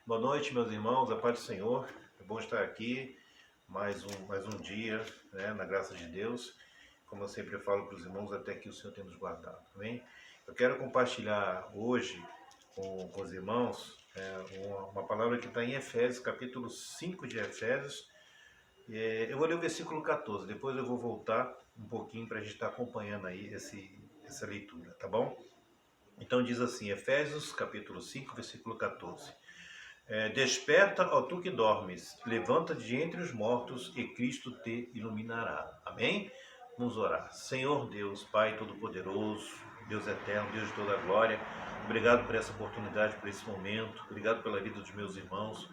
Boa noite, meus irmãos, a paz do Senhor. É bom estar aqui mais um dia, né, na graça de Deus. Como eu sempre falo para os irmãos, até que o Senhor tenha nos guardado, amém? Eu quero compartilhar hoje com os irmãos uma palavra que está em Efésios, capítulo 5 de Efésios. Eu vou ler o versículo 14, depois eu vou voltar um pouquinho para a gente estar acompanhando aí essa leitura, tá bom? Então diz assim, Efésios capítulo 5, versículo 14. Desperta, ó tu que dormes, levanta de entre os mortos e Cristo te iluminará. Amém? Vamos orar. Senhor Deus, Pai Todo-Poderoso, Deus eterno, Deus de toda a glória, obrigado por essa oportunidade, por esse momento, obrigado pela vida dos meus irmãos.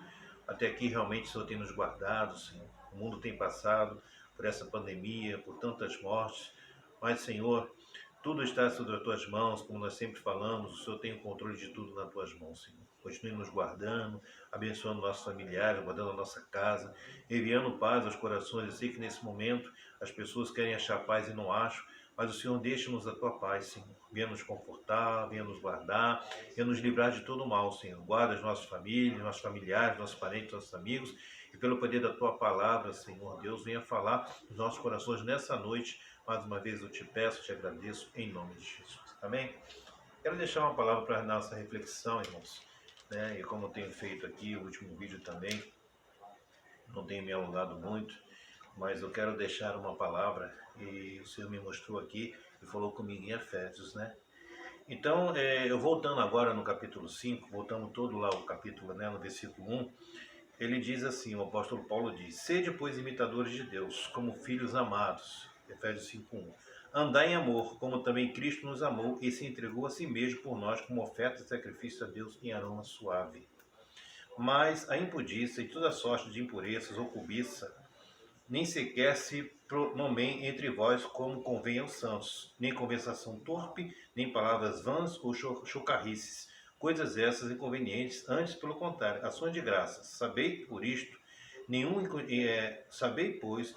Até aqui realmente o Senhor tem nos guardado, Senhor. O mundo tem passado por essa pandemia, por tantas mortes, mas Senhor, tudo está sobre as tuas mãos, como nós sempre falamos, o Senhor tem o controle de tudo nas tuas mãos, Senhor. Continue nos guardando, abençoando nossos familiares, guardando a nossa casa, enviando paz aos corações. Eu sei que nesse momento as pessoas querem achar paz e não acham, mas o Senhor deixa-nos a tua paz, Senhor. Venha nos confortar, venha nos guardar, venha nos livrar de todo o mal, Senhor. Guarda as nossas famílias, nossos familiares, nossos parentes, nossos amigos, e pelo poder da tua palavra, Senhor Deus, venha falar nos nossos corações nessa noite. Mais uma vez eu te peço, te agradeço, em nome de Jesus. Amém? Quero deixar uma palavra para a nossa reflexão, irmãos. E como eu tenho feito aqui, o último vídeo também, não tenho me alongado muito, mas eu quero deixar uma palavra, e o Senhor me mostrou aqui e falou comigo em Efésios, né? Então, eu voltando agora no capítulo 5, voltando todo lá o capítulo, né, no versículo 1, ele diz assim, o apóstolo Paulo diz, sede, pois, imitadores de Deus, como filhos amados, Efésios 5:1. Andai em amor, como também Cristo nos amou e se entregou a si mesmo por nós como oferta e sacrifício a Deus em aroma suave. Mas a impudícia e toda sorte de impurezas ou cobiça, nem sequer se nomeiem entre vós como convém aos santos, nem conversação torpe, nem palavras vãs ou chocarrices, coisas essas inconvenientes, antes pelo contrário, ações de graças. Sabei, pois,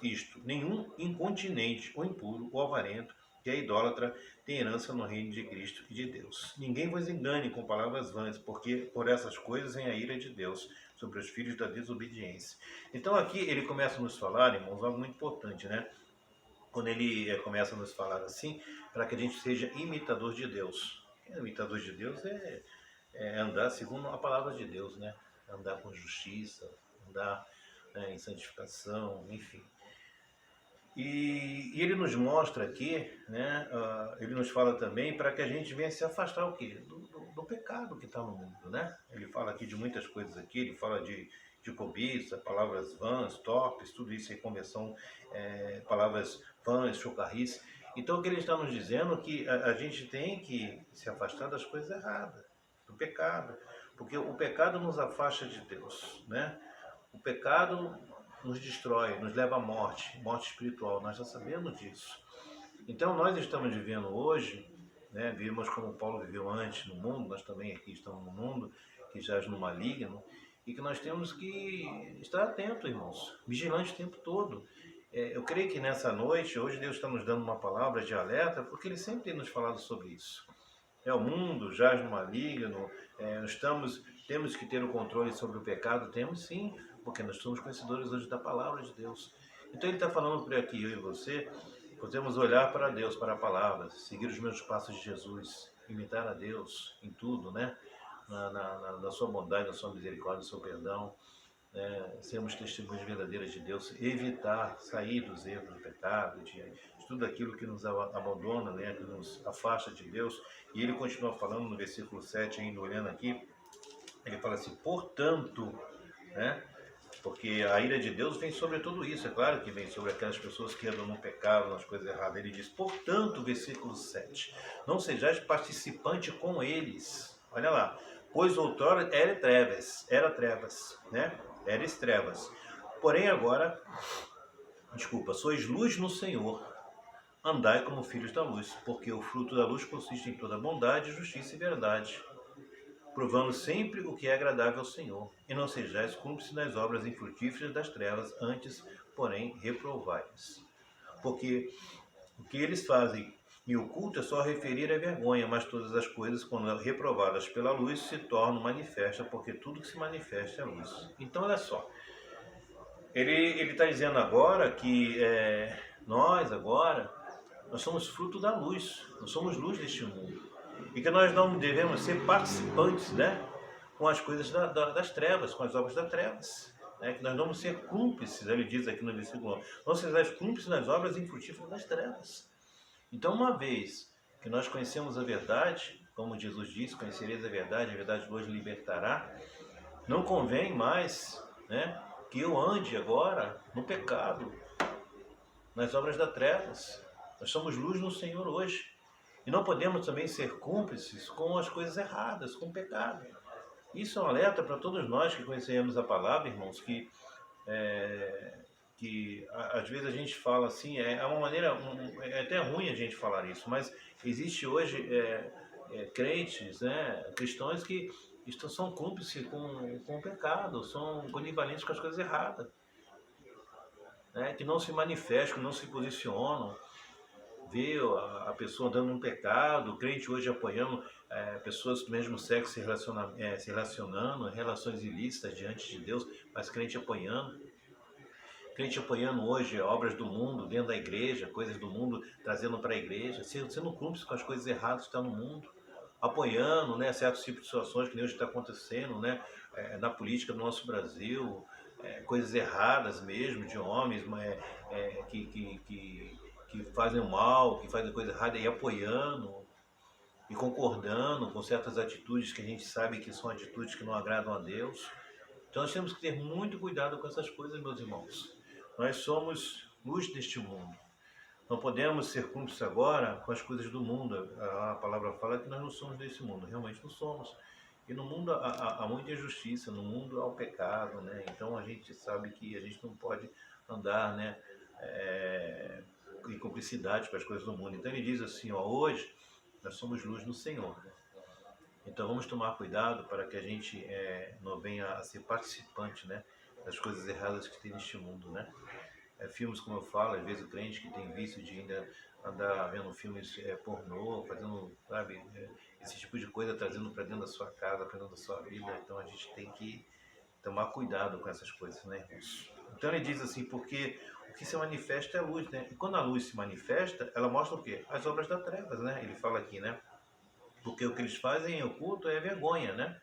isto, nenhum incontinente ou impuro ou avarento, que é idólatra, tem herança no reino de Cristo e de Deus. Ninguém vos engane com palavras vãs, porque por essas coisas vem a ira de Deus sobre os filhos da desobediência. Então aqui ele começa a nos falar, irmãos, algo muito importante, né? Quando ele começa a nos falar assim, para que a gente seja imitador de Deus. Imitador de Deus é andar segundo a palavra de Deus, né? Andar com justiça, andar em santificação, enfim. E ele nos mostra aqui, né? Ele nos fala também para que a gente venha se afastar o quê? Do pecado que está no mundo, né? Ele fala aqui de muitas coisas aqui, ele fala de cobiça, palavras vãs, torpes, tudo isso aí, conversão, palavras vãs, chocarrice. Então o que ele está nos dizendo é que a gente tem que se afastar das coisas erradas, do pecado, porque o pecado nos afasta de Deus, né? O pecado nos destrói, nos leva à morte, morte espiritual, nós já sabemos disso. Então nós estamos vivendo hoje, né, vivemos como Paulo viveu antes no mundo, nós também aqui estamos no mundo, que jaz no maligno, e que nós temos que estar atentos, irmãos, vigilantes o tempo todo. Eu creio que nessa noite, hoje Deus está nos dando uma palavra de alerta, porque Ele sempre tem nos falado sobre isso. O mundo jaz no maligno, temos que ter o controle sobre o pecado, temos sim, porque nós somos conhecedores hoje da palavra de Deus. Então ele está falando por aqui, eu e você, podemos olhar para Deus, para a palavra, seguir os meus passos de Jesus, imitar a Deus em tudo, né? Na sua bondade, na sua misericórdia, no seu perdão, sermos testemunhas verdadeiras de Deus, evitar sair dos erros do pecado, de tudo aquilo que nos abandona, né, que nos afasta de Deus. E ele continua falando no versículo 7, ainda olhando aqui, ele fala assim, portanto, né, porque a ira de Deus vem sobre tudo isso, é claro que vem sobre aquelas pessoas que andam no pecado, nas coisas erradas. Ele diz, portanto, versículo 7, não sejais participante com eles, olha lá, pois outrora era trevas, né? Eres trevas. Porém agora, sois luz no Senhor. Andai como filhos da luz, porque o fruto da luz consiste em toda bondade, justiça e verdade, provando sempre o que é agradável ao Senhor. E não sejais cúmplices das obras infrutíferas das trevas, antes, porém, reprovai-as. Porque o que eles fazem E o culto é só referir a vergonha, mas todas as coisas, quando reprovadas pela luz, se tornam manifestas, porque tudo que se manifesta é luz. Então, olha só, ele está dizendo agora que nós somos fruto da luz, nós somos luz deste mundo. E que nós não devemos ser participantes, né, com as coisas das trevas, com as obras das trevas. Né, que nós não vamos ser cúmplices, ele diz aqui no versículo 1, não sejais cúmplices nas obras infrutíferas das trevas. Então, uma vez que nós conhecemos a verdade, como Jesus disse, conhecereis a verdade vos libertará, não convém mais, né, que eu ande agora no pecado, nas obras das trevas. Nós somos luz no Senhor hoje. E não podemos também ser cúmplices com as coisas erradas, com o pecado. Isso é um alerta para todos nós que conhecemos a palavra, irmãos, que às vezes a gente fala assim, é uma maneira, é até ruim a gente falar isso, mas existe hoje crentes, né, cristãos que são cúmplices com o pecado, são coniventes com as coisas erradas, né, que não se manifestam, que não se posicionam, vê a pessoa andando num pecado, o crente hoje apoiando pessoas do mesmo sexo se relacionando, relações ilícitas diante de Deus, mas crente apoiando hoje obras do mundo dentro da igreja, coisas do mundo trazendo para a igreja, sendo cúmplice com as coisas erradas que estão no mundo, apoiando, né, certos tipos de situações que nem hoje está acontecendo, né, na política do nosso Brasil, coisas erradas mesmo de homens que fazem o mal, que fazem coisa errada e apoiando e concordando com certas atitudes que a gente sabe que são atitudes que não agradam a Deus. Então nós temos que ter muito cuidado com essas coisas, meus irmãos. Nós somos luz deste mundo. Não podemos ser cúmplices agora com as coisas do mundo. A palavra fala que nós não somos desse mundo, realmente não somos. E no mundo há muita injustiça, no mundo há o pecado, né? Então a gente sabe que a gente não pode andar, né, em cumplicidade com as coisas do mundo. Então ele diz assim, ó, hoje nós somos luz no Senhor. Então vamos tomar cuidado para que a gente não venha a ser participante, né, das coisas erradas que tem neste mundo, né? Filmes, como eu falo, às vezes o crente que tem vício de ainda andar vendo filmes pornô, fazendo, sabe, esse tipo de coisa, trazendo para dentro da sua casa, para dentro da sua vida. Então a gente tem que tomar cuidado com essas coisas, né, irmãos? Então ele diz assim, porque o que se manifesta é a luz, né? E quando a luz se manifesta, ela mostra o quê? As obras das trevas, né? Ele fala aqui, né? Porque o que eles fazem em oculto é vergonha, né?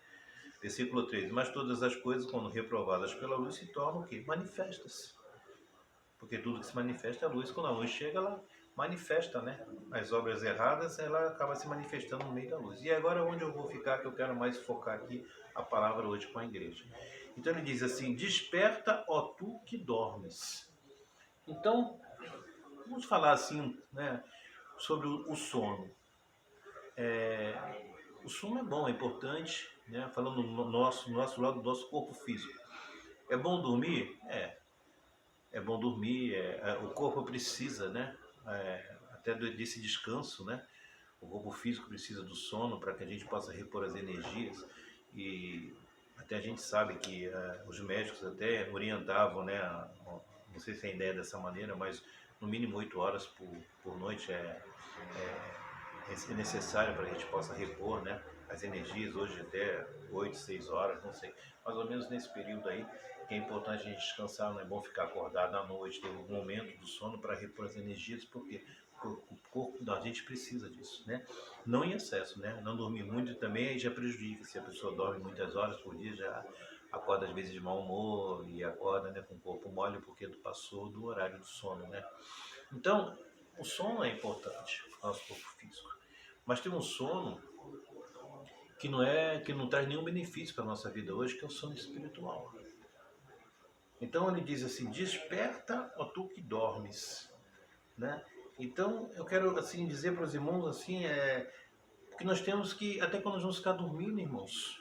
Versículo 13. Mas todas as coisas, quando reprovadas pela luz, se tornam o quê? Manifestas. Porque tudo que se manifesta é a luz. Quando a luz chega, ela manifesta, né? As obras erradas, ela acaba se manifestando no meio da luz. E agora onde eu vou ficar, que eu quero mais focar aqui a palavra hoje com a igreja. Então ele diz assim, desperta, ó tu que dormes. Então, vamos falar assim, né, sobre o sono. O sono é bom, é importante, né? Falando no nosso lado do nosso corpo físico. É bom dormir? É bom dormir, o corpo precisa, né? Até desse descanso, né? O corpo físico precisa do sono para que a gente possa repor as energias. E até a gente sabe que os médicos até orientavam, né? Não sei se é ideia dessa maneira, mas no mínimo 8 horas por noite é necessário para a gente possa repor, né, as energias, hoje até 8, 6 horas, não sei, mais ou menos nesse período aí, que é importante a gente descansar, não é bom ficar acordado à noite, ter um momento do sono para repor as energias, porque o corpo da gente precisa disso, né? Não em excesso, né? Não dormir muito também aí já prejudica, se a pessoa dorme muitas horas por dia, já acorda às vezes de mau humor e acorda, né, com o corpo mole porque passou do horário do sono, né? Então, o sono é importante para o nosso corpo físico. Mas tem um sono que não traz nenhum benefício para a nossa vida hoje, que é o sono espiritual. Então ele diz assim, desperta, ó tu que dormes, né? Então eu quero assim dizer para os irmãos assim, que nós temos que, até quando nós vamos ficar dormindo, irmãos,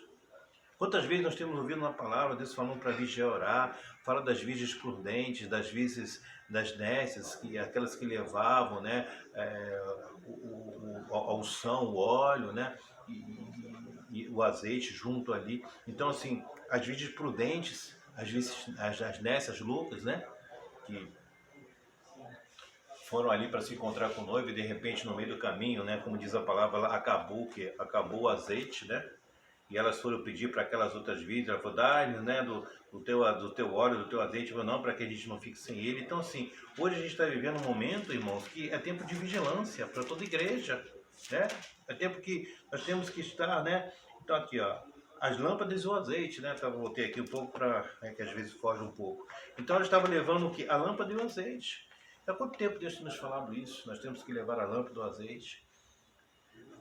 quantas vezes nós temos ouvido uma palavra, Deus falando para vigiar orar, fala das virgens prudentes, das virgens das nécias, aquelas que levavam, né, a unção, o óleo, né, e o azeite junto ali. Então, assim, as virgens prudentes, as nécias loucas, né, que foram ali para se encontrar com o noivo e de repente no meio do caminho, né, como diz a palavra, lá, acabou o azeite, né? E elas foram pedir para aquelas outras virgens, ela falou, dá-lhe, né, do teu óleo, do teu azeite, falou, não, para que a gente não fique sem ele. Então, assim, hoje a gente está vivendo um momento, irmãos, que é tempo de vigilância para toda igreja, né? É tempo que nós temos que estar, né? Então, aqui, ó, as lâmpadas e o azeite, né? Então, voltei aqui um pouco para, que às vezes foge um pouco. Então, ela estava levando o quê? A lâmpada e o azeite. Há quanto tempo Deus tem nos falado isso? Nós temos que levar a lâmpada e o azeite.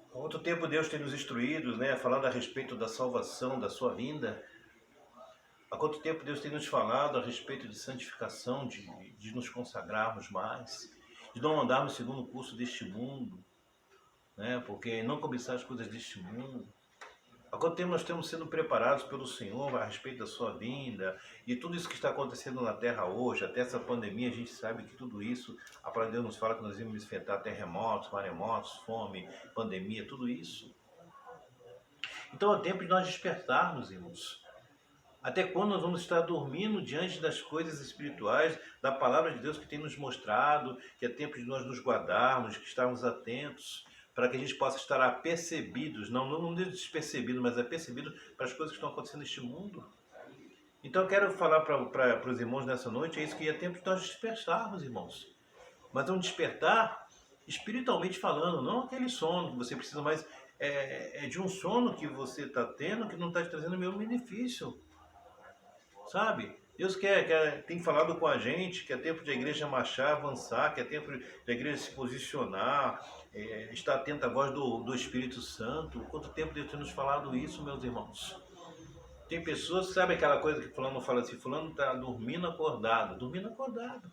Há quanto tempo Deus tem nos instruído, né? Falando a respeito da salvação, da sua vinda. Há quanto tempo Deus tem nos falado a respeito de santificação, de nos consagrarmos mais, de não andarmos segundo o curso deste mundo, né? Porque não cobiçar as coisas deste mundo. Há quanto tempo nós estamos sendo preparados pelo Senhor a respeito da sua vinda e tudo isso que está acontecendo na Terra hoje, até essa pandemia, a gente sabe que tudo isso, a palavra de Deus nos fala que nós íamos enfrentar terremotos, maremotos, fome, pandemia, tudo isso. Então é tempo de nós despertarmos, irmãos. Até quando nós vamos estar dormindo diante das coisas espirituais, da palavra de Deus que tem nos mostrado, que é tempo de nós nos guardarmos, de estarmos atentos, para que a gente possa estar apercebidos, não despercebidos, mas apercebidos para as coisas que estão acontecendo neste mundo. Então eu quero falar para os irmãos nessa noite, é isso que é tempo de nós despertarmos, irmãos. Mas é um despertar espiritualmente falando, não aquele sono que você precisa, mas é de um sono que você está tendo que não está te trazendo nenhum benefício. Sabe? Deus tem falado com a gente que é tempo de a igreja marchar, avançar, que é tempo de a igreja se posicionar, estar atenta à voz do Espírito Santo. Quanto tempo Deus tem nos falado isso, meus irmãos? Tem pessoas, sabe aquela coisa que fulano fala assim, fulano está dormindo acordado. Dormindo acordado.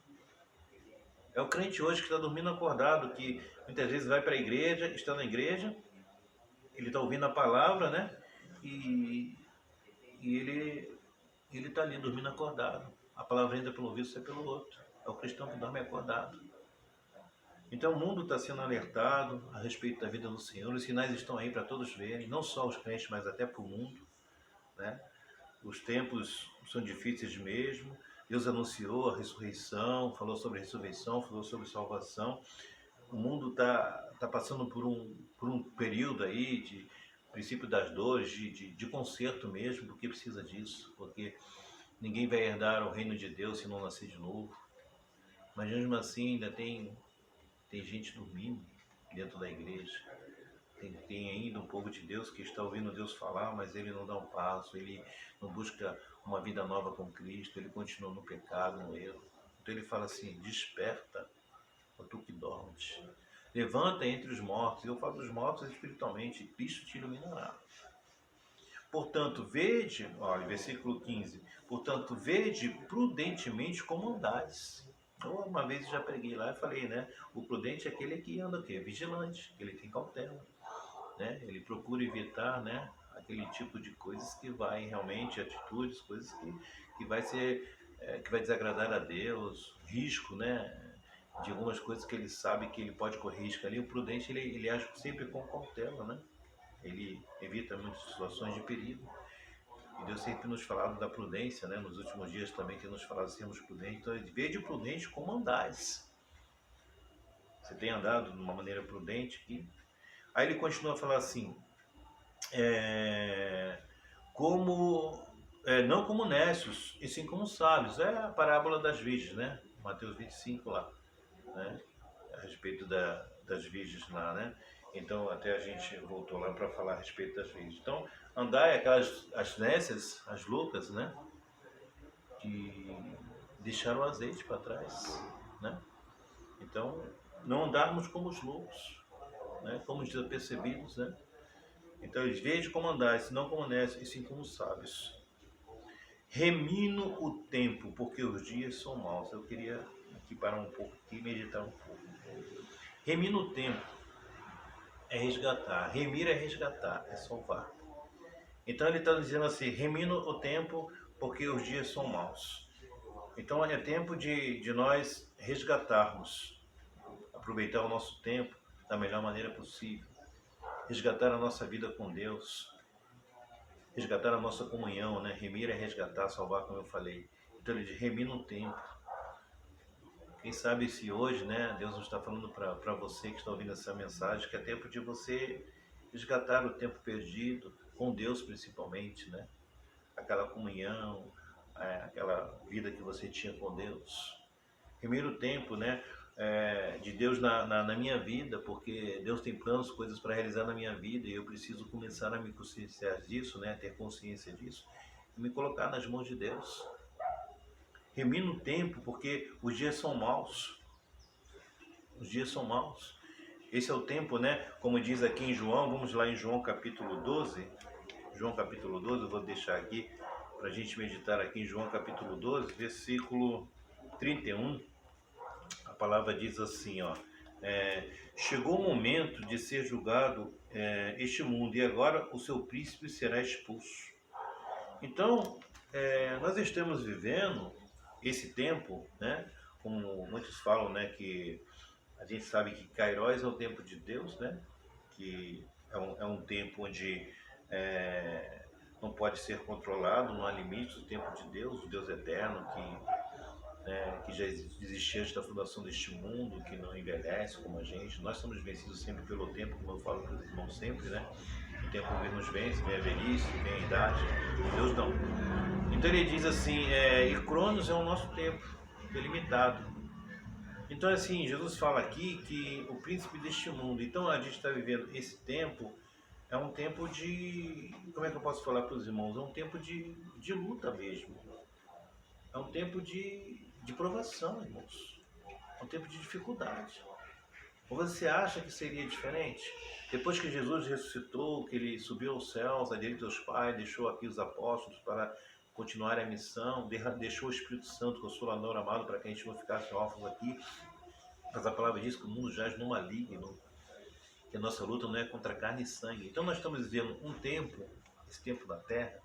É o crente hoje que está dormindo acordado, que muitas vezes vai para a igreja, está na igreja, ele está ouvindo a palavra, né? E ele está ali dormindo acordado. A palavra entra pelo ouvido, sai pelo outro. É o cristão que dorme acordado. Então o mundo está sendo alertado a respeito da vida do Senhor. Os sinais estão aí para todos verem, não só os crentes, mas até para o mundo, né? Os tempos são difíceis mesmo. Deus anunciou a ressurreição, falou sobre a ressurreição, falou sobre salvação. O mundo tá passando por um período aí de princípio das dores, de conserto mesmo, porque precisa disso, porque ninguém vai herdar o reino de Deus se não nascer de novo. Mas mesmo assim ainda tem gente dormindo dentro da igreja. Tem ainda um povo de Deus que está ouvindo Deus falar, mas ele não dá um passo, ele não busca uma vida nova com Cristo, ele continua no pecado, no erro. Então ele fala assim, desperta, ó tu que dormes. Levanta entre os mortos. Eu falo dos mortos espiritualmente, Cristo te iluminará. Portanto, vede, olha, versículo 15, portanto, vede prudentemente como andais. Eu uma vez já preguei lá e falei, né? O prudente é aquele que anda o quê? Vigilante, ele tem cautela, né? Ele procura evitar, né? Aquele tipo de coisas que vai realmente, atitudes, coisas que vai ser, que vai desagradar a Deus, risco, né? De algumas coisas que ele sabe que ele pode correr risco ali. O prudente, ele age sempre com cautela, né? Ele evita muitas situações de perigo. E Deus sempre nos falado da prudência, né? Nos últimos dias também tem nos falado de sermos prudentes. Então, vede prudente como andais. Você tem andado de uma maneira prudente aqui? Aí ele continua a falar assim, como, não como nécios, e sim como sábios. É a parábola das virgens, né? Mateus 25 lá, né? A respeito das virgens lá, né? Então até a gente voltou lá para falar a respeito das virgens. Então, andar é as nécias, as loucas, né? Que deixaram o azeite para trás, né? Então, não andarmos como os loucos, né? Como os desapercebidos, né? Então, eles vejam como andais, não como nécios, e sim como sábios. Remino o tempo, porque os dias são maus. Eu queria aqui parar um pouco e meditar um pouco. Remino o tempo é resgatar. Remir é resgatar, é salvar. Então ele está dizendo assim, remino o tempo porque os dias são maus. Então é tempo de nós resgatarmos, aproveitar o nosso tempo da melhor maneira possível, resgatar a nossa vida com Deus, resgatar a nossa comunhão, né? Remir é resgatar, salvar, como eu falei. Então ele diz, remina o tempo. Quem sabe se hoje, né, Deus não está falando para você que está ouvindo essa mensagem, que é tempo de você resgatar o tempo perdido, com Deus principalmente, né? Aquela comunhão, aquela vida que você tinha com Deus. Primeiro tempo, né, de Deus na minha vida, porque Deus tem planos, coisas para realizar na minha vida e eu preciso começar a me conscienciar disso, né, ter consciência disso e me colocar nas mãos de Deus. Remino o tempo porque os dias são maus. Os dias são maus. Esse é o tempo, né? Como diz aqui em João, vamos lá em João capítulo 12. João capítulo 12, eu vou deixar aqui para a gente meditar aqui em João capítulo 12, versículo 31. A palavra diz assim, ó. Chegou o momento de ser julgado este mundo e agora o seu príncipe será expulso. Então, nós estamos vivendo esse tempo, né? Como muitos falam, né? Que a gente sabe que Kairos é o tempo de Deus, né? Que é um tempo onde não pode ser controlado, não há limites do tempo de Deus, o Deus eterno que já existia antes da fundação deste mundo, que não envelhece como a gente. Nós somos vencidos sempre pelo tempo, como eu falo para os irmãos sempre, né? O tempo nos vence, vem a velhice, vem a idade, Deus não. Então ele diz assim, e Cronos é o nosso tempo, delimitado. Então assim, Jesus fala aqui que o príncipe deste mundo, então a gente está vivendo esse tempo, é um tempo de, como é que eu posso falar para os irmãos? É um tempo de luta mesmo. É um tempo de provação, irmãos. É um tempo de dificuldade. Ou você acha que seria diferente? Depois que Jesus ressuscitou, que ele subiu aos céus, à direita dos Pais, deixou aqui os apóstolos para continuar a missão, deixou o Espírito Santo, Consolador amado, para que a gente não ficasse órfãos aqui. Mas a palavra diz que o mundo jaz no maligno, que a nossa luta não é contra carne e sangue. Então nós estamos vivendo um tempo, esse tempo da terra,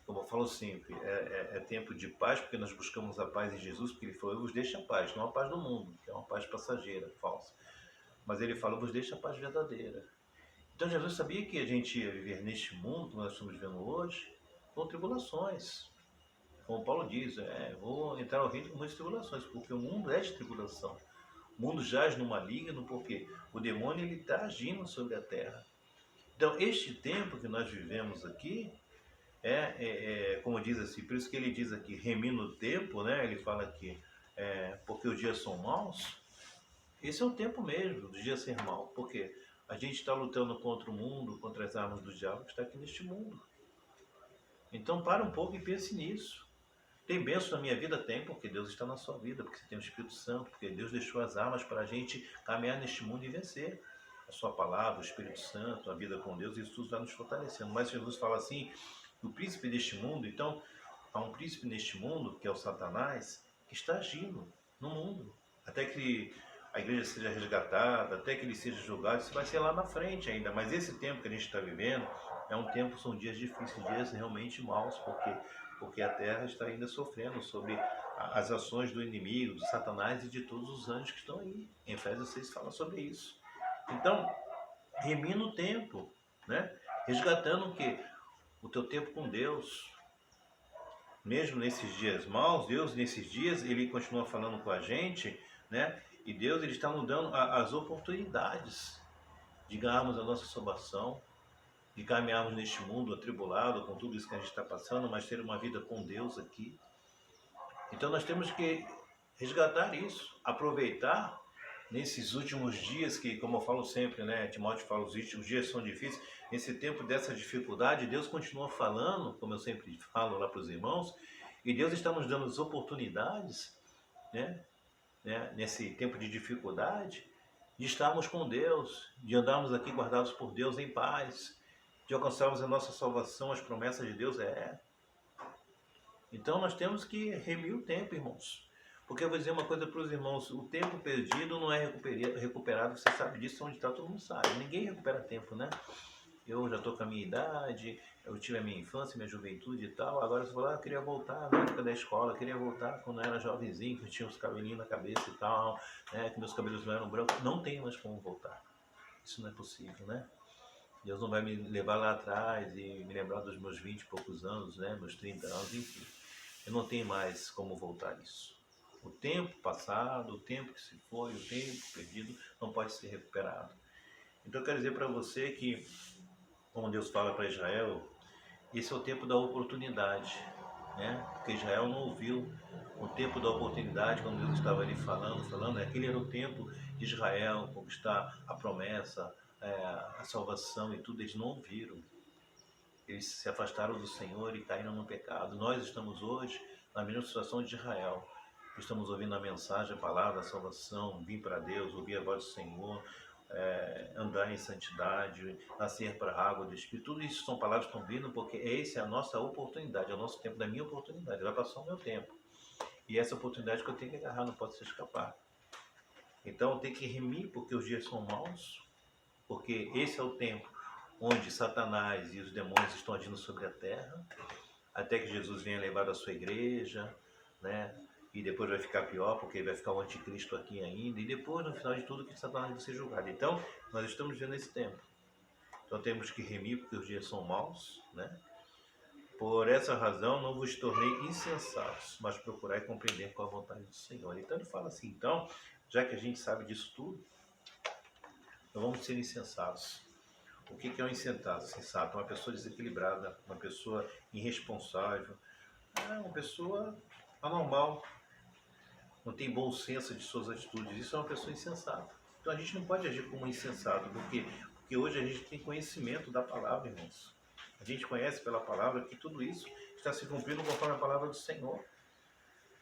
como eu falo sempre, é tempo de paz, porque nós buscamos a paz em Jesus, porque ele falou, eu vos deixo a paz, não a paz do mundo, que é uma paz passageira, falsa. Mas ele falou, eu vos deixo a paz verdadeira. Então Jesus sabia que a gente ia viver neste mundo que nós estamos vivendo hoje, com tribulações. Como Paulo diz, vou entrar ao reino com muitas tribulações, porque o mundo é de tribulação. O mundo jaz no maligno, porque o demônio está agindo sobre a terra. Então, este tempo que nós vivemos aqui, como diz assim, por isso que ele diz aqui, remina o tempo, né? Ele fala aqui, porque os dias são maus. Esse é o tempo mesmo, dos dias ser mal, porque a gente está lutando contra o mundo, contra as armas do diabo que está aqui neste mundo. Então, para um pouco e pense nisso. Tem bênção na minha vida? Tem, porque Deus está na sua vida, porque você tem o Espírito Santo, porque Deus deixou as armas para a gente caminhar neste mundo e vencer. A sua palavra, o Espírito Santo, a vida com Deus, isso tudo vai nos fortalecendo. Mas Jesus fala assim, o príncipe deste mundo, então, há um príncipe neste mundo, que é o Satanás, que está agindo no mundo. Até que a igreja seja resgatada, até que ele seja julgado, isso vai ser lá na frente ainda. Mas esse tempo que a gente está vivendo, são dias difíceis, dias realmente maus, porque a terra está ainda sofrendo sobre as ações do inimigo, de Satanás e de todos os anjos que estão aí. Em Efésios 6 fala sobre isso. Então, remina o tempo, né? Resgatando o quê? O teu tempo com Deus. Mesmo nesses dias maus, Deus nesses dias, Ele continua falando com a gente, né? E Deus, Ele está nos dando as oportunidades de ganharmos a nossa salvação, de caminharmos neste mundo atribulado com tudo isso que a gente está passando, mas ter uma vida com Deus aqui. Então nós temos que resgatar isso, aproveitar nesses últimos dias que, como eu falo sempre, né, Timóteo fala, os últimos dias são difíceis, nesse tempo dessa dificuldade, Deus continua falando, como eu sempre falo lá para os irmãos, e Deus está nos dando as oportunidades, né, nesse tempo de dificuldade, de estarmos com Deus, de andarmos aqui guardados por Deus em paz, de alcançarmos a nossa salvação, as promessas de Deus Então nós temos que remir o tempo, irmãos. Porque eu vou dizer uma coisa para os irmãos, o tempo perdido não é recuperado, você sabe disso, onde está todo mundo sabe. Ninguém recupera tempo, né? Eu já estou com a minha idade, eu tive a minha infância, minha juventude e tal, agora você fala, eu queria voltar na época da escola, queria voltar quando eu era jovenzinho, que eu tinha os cabelinhos na cabeça e tal, né, que meus cabelos não eram brancos. Não tenho mais como voltar. Isso não é possível, né? Deus não vai me levar lá atrás e me lembrar dos meus 20 e poucos anos, né, meus 30 anos, enfim. Eu não tenho mais como voltar isso. O tempo passado, o tempo que se foi, o tempo perdido não pode ser recuperado. Então eu quero dizer para você que, como Deus fala para Israel, esse é o tempo da oportunidade, né? Porque Israel não ouviu o tempo da oportunidade, quando Deus estava ali falando, aquele era o tempo de Israel conquistar a promessa, a salvação e tudo, eles não ouviram. Eles se afastaram do Senhor e caíram no pecado. Nós estamos hoje na mesma situação de Israel. Estamos ouvindo a mensagem, a palavra, a salvação, vir para Deus, ouvir a voz do Senhor, andar em santidade, nascer para a água do Espírito. Tudo isso são palavras que estão vindo porque essa é a nossa oportunidade, é o nosso tempo, da minha oportunidade. Vai passar o meu tempo. E essa oportunidade que eu tenho que agarrar, não pode se escapar. Então eu tenho que remir porque os dias são maus, porque esse é o tempo onde Satanás e os demônios estão agindo sobre a terra, até que Jesus venha levar a sua igreja, né? E depois vai ficar pior, porque vai ficar o anticristo aqui ainda, e depois, no final de tudo, que Satanás vai ser julgado. Então, nós estamos vendo esse tempo. Então temos que remir, porque os dias são maus, né? Por essa razão, não vos tornei insensatos, mas procurai compreender qual a vontade do Senhor. Então ele fala assim, então, já que a gente sabe disso tudo, não vamos ser insensatos. O que é um insensato? Sensato, uma pessoa desequilibrada, uma pessoa irresponsável, uma pessoa anormal, não tem bom senso de suas atitudes. Isso é uma pessoa insensata. Então a gente não pode agir como insensato, porque hoje a gente tem conhecimento da palavra, irmãos. A gente conhece pela palavra que tudo isso está se cumprindo conforme a palavra do Senhor.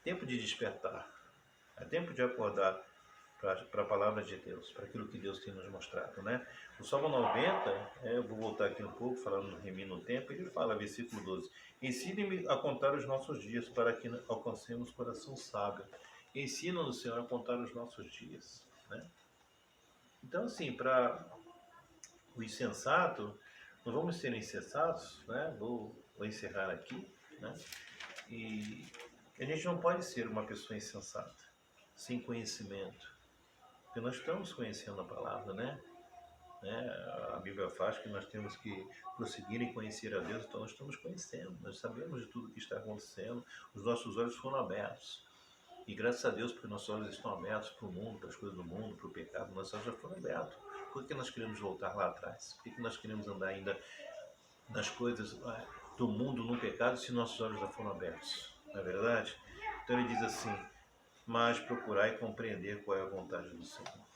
Tempo de despertar, é tempo de acordar para a palavra de Deus, para aquilo que Deus tem nos mostrado, né? O Salmo 90, eu vou voltar aqui um pouco, falando no remir no tempo, ele fala, versículo 12, ensine-me a contar os nossos dias, para que alcancemos coração sábio. Ensina-nos, Senhor, a contar os nossos dias, né? Então, assim, para o insensato, não vamos ser insensatos, né? Vou encerrar aqui, né? E a gente não pode ser uma pessoa insensata, sem conhecimento, porque nós estamos conhecendo a palavra, né? A Bíblia faz que nós temos que prosseguir em conhecer a Deus, então nós estamos conhecendo, nós sabemos de tudo que está acontecendo, os nossos olhos foram abertos. E graças a Deus, porque nossos olhos estão abertos para o mundo, para as coisas do mundo, para o pecado, nossos olhos já foram abertos. Por que nós queremos voltar lá atrás? Por que nós queremos andar ainda nas coisas do mundo, no pecado, se nossos olhos já foram abertos? Não é verdade? Então ele diz assim, mas procurai compreender qual é a vontade do Senhor.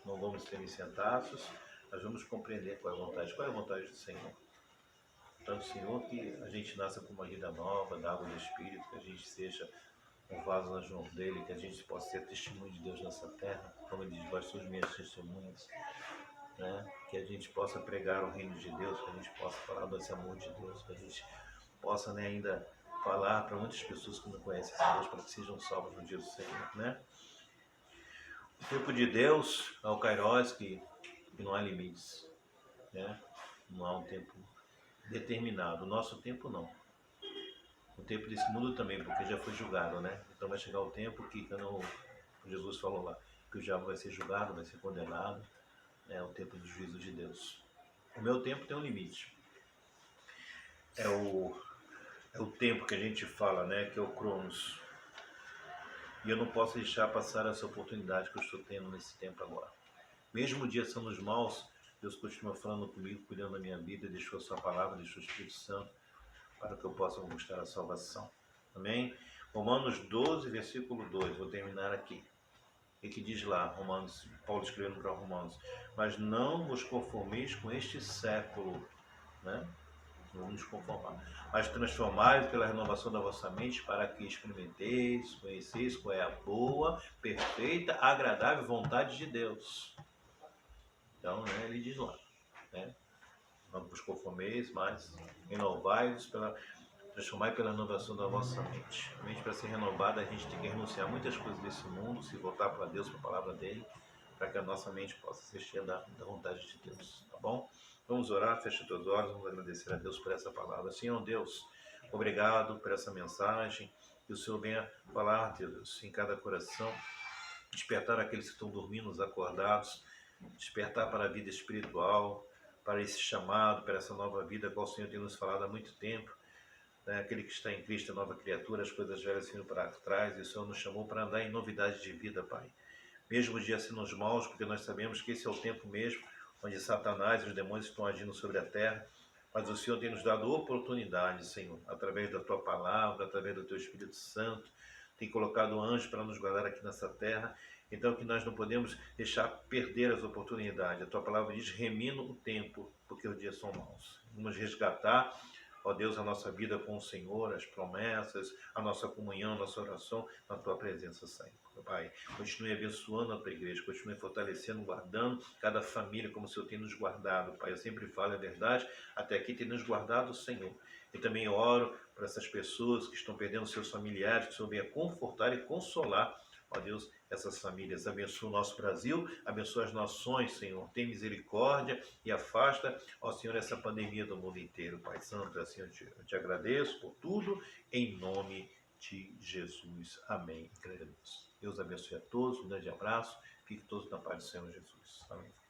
Não vamos ser insensatos, nós vamos compreender qual é a vontade. Qual é a vontade do Senhor? Então, Senhor, que a gente nasça com uma vida nova, da água do Espírito, que a gente seja um vaso nas mãos dele, que a gente possa ser testemunho de Deus nessa terra, como ele diz, vós sois minhas testemunhas, né? Que a gente possa pregar o reino de Deus, que a gente possa falar desse amor de Deus, que a gente possa, né, ainda falar para muitas pessoas que não conhecem esse Deus, para que sejam salvos no dia do Senhor, né? O tempo de Deus é o Kairos, que não há limites, né? Não há um tempo determinado. O nosso tempo não. O tempo desse mundo também, porque já foi julgado, né? Então vai chegar o tempo que, quando Jesus falou lá, que o diabo vai ser julgado, vai ser condenado, é o tempo do juízo de Deus. O meu tempo tem um limite. É o tempo que a gente fala, né? Que é o Cronos. E eu não posso deixar passar essa oportunidade que eu estou tendo nesse tempo agora. Mesmo o dia sendo os maus, Deus continua falando comigo, cuidando da minha vida, deixou a sua palavra, deixou o Espírito Santo, para que eu possa conquistar a salvação. Amém? Romanos 12, versículo 2, vou terminar aqui. O que diz lá, Romanos, Paulo escrevendo para Romanos, mas não vos conformeis com este século, né? Não nos conformar, mas transformai pela renovação da vossa mente, para que experimenteis, conheceis qual é a boa, perfeita, agradável vontade de Deus. Então, né, ele diz lá, né? Não vos conformeis, mas renovai-vos transformai pela renovação da vossa mente. A mente, para ser renovada, a gente tem que renunciar a muitas coisas desse mundo, se voltar para Deus, para a palavra dele, para que a nossa mente possa ser cheia da vontade de Deus, tá bom? Vamos orar, fecha os teus olhos, vamos agradecer a Deus por essa palavra. Senhor Deus, obrigado por essa mensagem, que o Senhor venha falar, Deus, em cada coração, despertar aqueles que estão dormindo, os acordados, despertar para a vida espiritual, para esse chamado, para essa nova vida, qual o Senhor tem nos falado há muito tempo, né? Aquele que está em Cristo é nova criatura, as coisas velhas ficam para trás, e o Senhor nos chamou para andar em novidade de vida, Pai. Mesmo os dias sendo os maus, porque nós sabemos que esse é o tempo mesmo onde Satanás e os demônios estão agindo sobre a terra, mas o Senhor tem nos dado oportunidade, Senhor, através da Tua palavra, através do Teu Espírito Santo, tem colocado anjos para nos guardar aqui nessa terra, então que nós não podemos deixar perder as oportunidades. A Tua palavra diz, remino o tempo, porque os dias são maus. Vamos resgatar, ó Deus, a nossa vida com o Senhor, as promessas, a nossa comunhão, a nossa oração, na Tua presença sempre. Pai, continue abençoando a Tua igreja, continue fortalecendo, guardando cada família como o Senhor tem nos guardado. Pai, eu sempre falo a verdade, até aqui tem nos guardado o Senhor. E também oro para essas pessoas que estão perdendo seus familiares, que o Senhor venha confortar e consolar, ó Deus, essas famílias. Abençoa o nosso Brasil, abençoa as nações, Senhor. Tem misericórdia e afasta, ó Senhor, essa pandemia do mundo inteiro. Pai Santo, assim eu te agradeço por tudo, em nome de Jesus. Amém. Deus abençoe a todos, um grande abraço, fiquem todos na paz do Senhor Jesus. Amém.